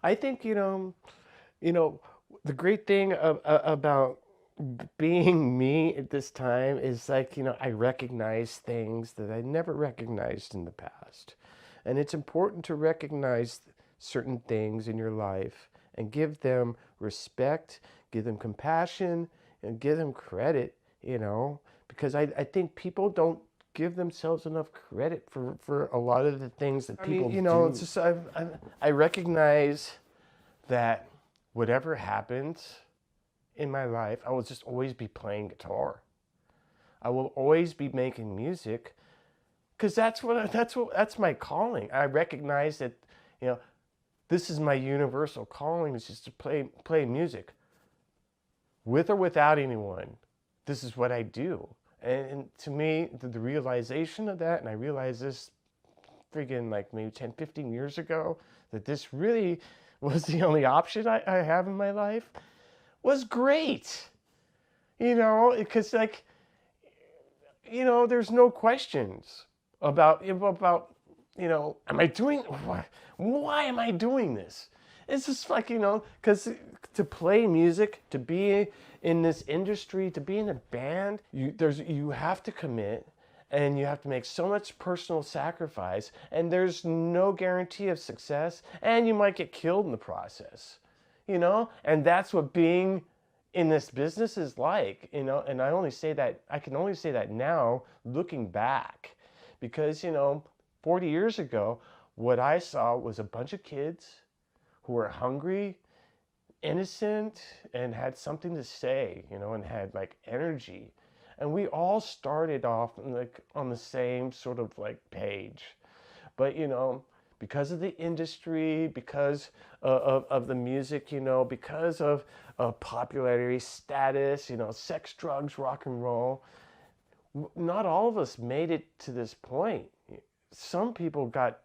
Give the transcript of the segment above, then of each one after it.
I think, you know, the great thing about being me at this time is like, I recognize things that I never recognized in the past. And it's important to recognize certain things in your life and give them respect, give them compassion, and give them credit, because I think people don't give themselves enough credit for a lot of the things that people do. It's just I recognize that whatever happens in my life, I will just always be playing guitar. I will always be making music because that's my calling. I recognize that you know this is my universal calling is just to play music with or without anyone. This is what I do. And to me, the realization of that, and I realized this friggin' like maybe 10, 15 years ago, that this really was the only option I have in my life, was great. Because like, there's no questions about, am I doing, why am I doing this? It's just like, because to play music, to be in this industry, to be in a band, you have to commit and you have to make so much personal sacrifice, and there's no guarantee of success, and you might get killed in the process, and that's what being in this business is like, and I can only say that now looking back, because 40 years ago what I saw was a bunch of kids who were hungry, innocent, and had something to say, and had like energy. And we all started off like on the same sort of like page. But because of the industry, because of the music, because of popularity, status, sex, drugs, rock and roll, not all of us made it to this point. Some people got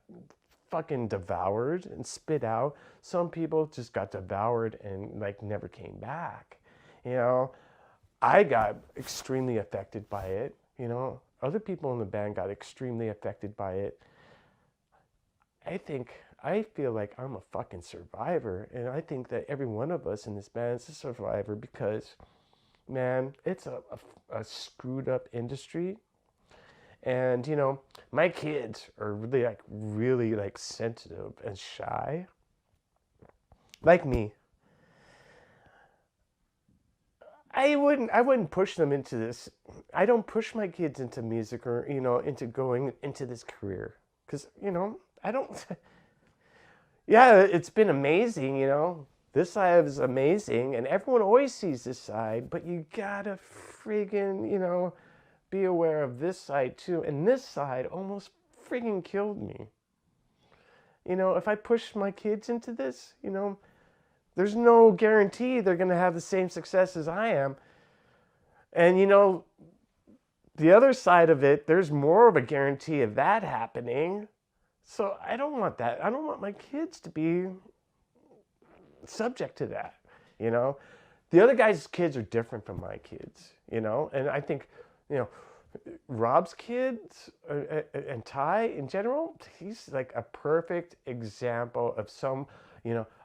fucking devoured and spit out. Some people just got devoured and like never came back. You know, I got extremely affected by it. Other people in the band got extremely affected by it. I feel like I'm a fucking survivor, and I think that every one of us in this band is a survivor because, man, it's a screwed up industry. And my kids are really like sensitive and shy, like me. I wouldn't push them into this. I don't push my kids into music or into going into this career because I don't. Yeah, it's been amazing. This side is amazing, and everyone always sees this side, but you gotta friggin' be aware of this side too. And this side almost friggin' killed me. If I push my kids into this, there's no guarantee they're going to have the same success as I am. And the other side of it, there's more of a guarantee of that happening. So I don't want that. I don't want my kids to be subject to that. The other guys' kids are different from my kids, and I think, Rob's kids and Ty in general, he's like a perfect example of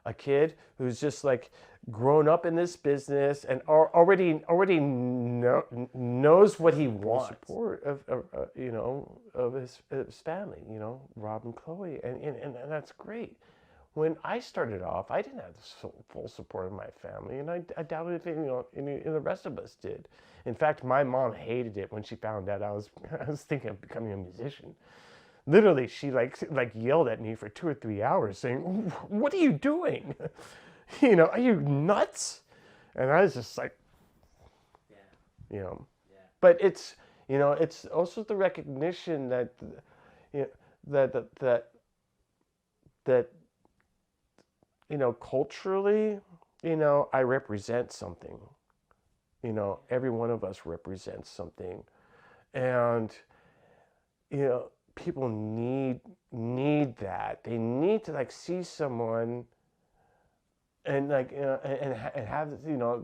a kid who's just like grown up in this business and already knows what he wants. Support of his family, Rob and Chloe, and that's great. When I started off, I didn't have the full support of my family, and I doubt if any the rest of us did. In fact, my mom hated it when she found out I was I was thinking of becoming a musician. Literally, she like yelled at me for 2 or 3 hours, saying, "What are you doing? Are you nuts?" And I was just like, Yeah. you know. Yeah. But it's also the recognition that you know, that culturally, I represent something. Every one of us represents something, and people need that. They need to like see someone and like and have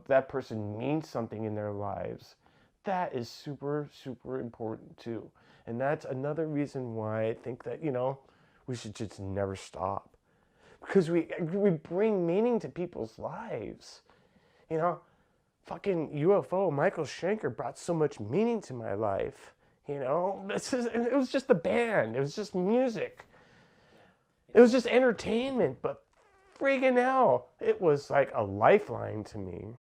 that person mean something in their lives. That is super super important too, and that's another reason why I think that we should just never stop. because we bring meaning to people's lives. You know, fucking UFO Michael Schenker brought so much meaning to my life. You know, it was just the band. It was just music. It was just entertainment, but friggin' hell, it was like a lifeline to me.